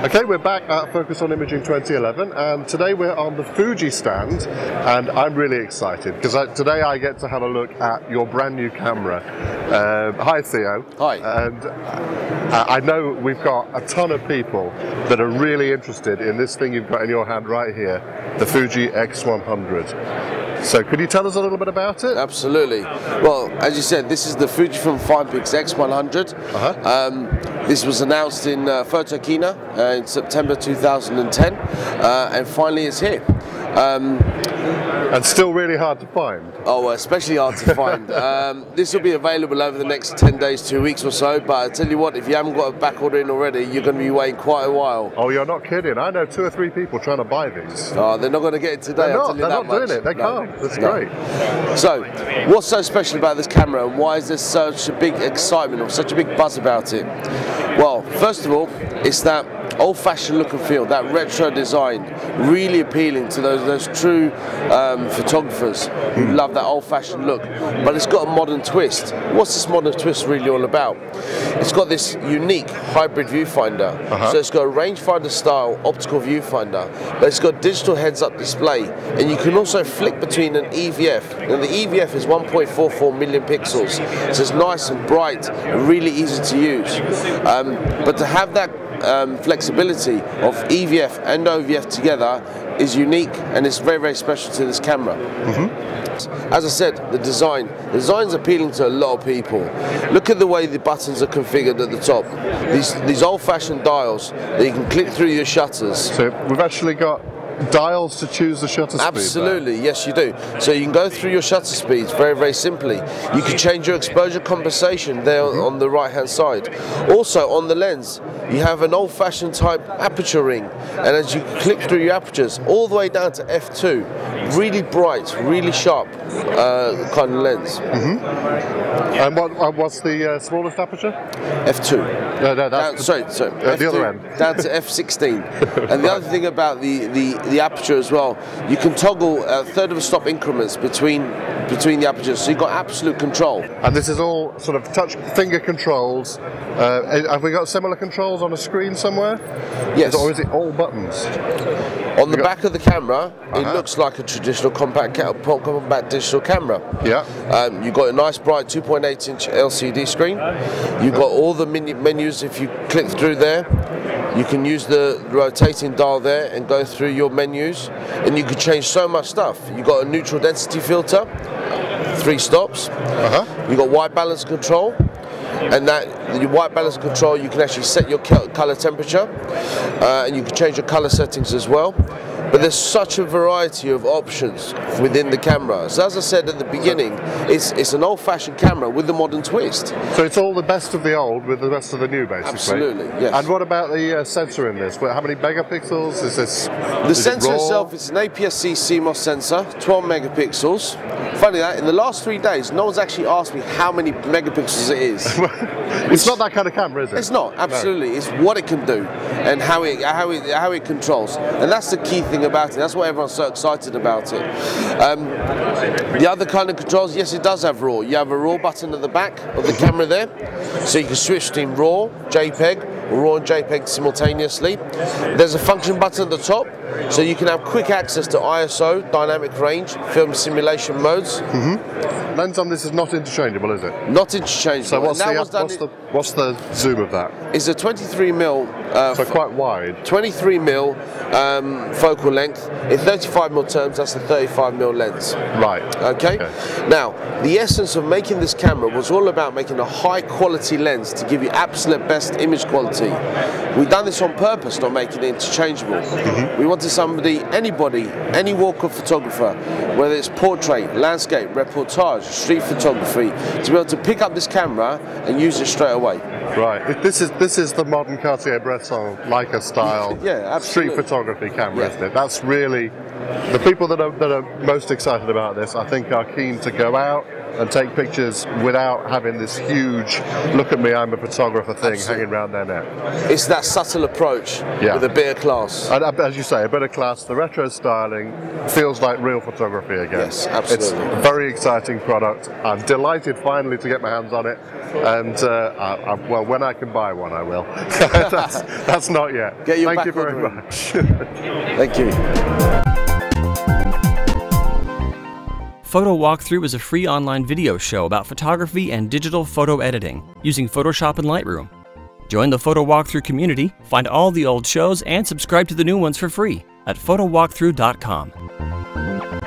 Okay, we're back at Focus on Imaging 2011, and today we're on the Fuji stand, and I'm really excited because today I get to have a look at your brand new camera. Hi Theo. Hi. And I know we've got a ton of people that are really interested in this thing you've got in your hand right here, the Fuji X100. So could you tell us a little bit about it? Absolutely. Well, as you said, this is the Fujifilm X100. This was announced in Photokina in September 2010, and finally it's here. And still really hard to find. Oh, especially hard to find. This will be available over the next 10 days, 2 weeks or so, but I tell you what, if you haven't got a back order in already, you're going to be waiting quite a while. Oh, you're not kidding. I know 2 or 3 people trying to buy these. Oh, they're not going to get it today. They're not doing it. They can't. That's great. So, what's so special about this camera, and why is there such a big excitement or such a big buzz about it? Well, first of all, it's that old-fashioned look and feel, that retro design, really appealing to those true photographers who love that old-fashioned look. But it's got a modern twist. What's this modern twist really all about? It's got this unique hybrid viewfinder. So it's got a rangefinder style optical viewfinder, but it's got digital heads-up display, and you can also flick between an EVF. Now the EVF is 1.44 million pixels, so it's nice and bright and really easy to use. But to have that flexibility of EVF and OVF together is unique, and it's very, very special to this camera. As I said, the design's appealing to a lot of people. Look at the way the buttons are configured at the top. These old-fashioned dials that you can click through your shutters. So we've actually got dials to choose the shutter speed. Absolutely, yes you do. So you can go through your shutter speeds very, very simply. You can change your exposure compensation there on the right hand side. Also on the lens, you have an old-fashioned type aperture ring, and as you click through your apertures all the way down to f2, really bright, really sharp kind of lens. And what's the smallest aperture? f2. No, that's sorry, F2, the other end. Down to f16. And the other thing about the aperture as well, you can toggle a third of a stop increments between the apertures, so you've got absolute control. And this is all sort of touch finger controls. Have we got similar controls on a screen somewhere? Yes. Or is it all buttons? On the back of the camera, it looks like a traditional compact digital camera. Yeah. You've got a nice bright 2.8-inch LCD screen. You've got all the menus. If you click through there, you can use the rotating dial there and go through your menus, and you can change so much stuff. You've got a neutral density filter, 3 stops. You've got white balance control, and your white balance control, you can actually set your color temperature, and you can change your color settings as well. But there's such a variety of options within the camera. So as I said at the beginning, it's an old-fashioned camera with a modern twist. So it's all the best of the old with the rest of the new, basically. Absolutely, yes. And what about the sensor in this? How many megapixels is this? The sensor itself is an APS-C CMOS sensor, 12 megapixels. Funny that, in the last 3 days, no one's actually asked me how many megapixels it is. It's not that kind of camera, is it? It's not, absolutely. No. It's what it can do and how it controls. And that's the key thing about it. That's why everyone's so excited about it. The other kind of controls, yes, it does have RAW. You have a RAW button at the back of the camera there, so you can switch between RAW, JPEG, or RAW and JPEG simultaneously. There's a function button at the top, so you can have quick access to ISO, dynamic range, film simulation modes. Lens on this is not interchangeable, is it? Not interchangeable. So what's the zoom of that? It's a 23mm. So quite wide. 23mm focal length. In 35mm terms, that's a 35mm lens. Right. Okay? Now, the essence of making this camera was all about making a high quality lens to give you absolute best image quality. We've done this on purpose, not making it interchangeable. We wanted anybody, any walk of photographer, whether it's portrait, landscape, reportage, street photography, to be able to pick up this camera and use it straight away. Right. This is the modern Cartier-Bresson Leica style street photography camera, isn't it? That's really The people that are most excited about this, I think, are keen to go out and take pictures without having this huge "look at me, I'm a photographer" thing hanging around their neck. It's that subtle approach with a bit of class. And as you say, a bit of class. The retro styling feels like real photography again. Yes, absolutely. It's a very exciting product. I'm delighted finally to get my hands on it, and well, when I can buy one, I will. that's not yet. Thank you very much. Thank you. Photo Walkthrough is a free online video show about photography and digital photo editing using Photoshop and Lightroom. Join the Photo Walkthrough community, find all the old shows, and subscribe to the new ones for free at photowalkthrough.com.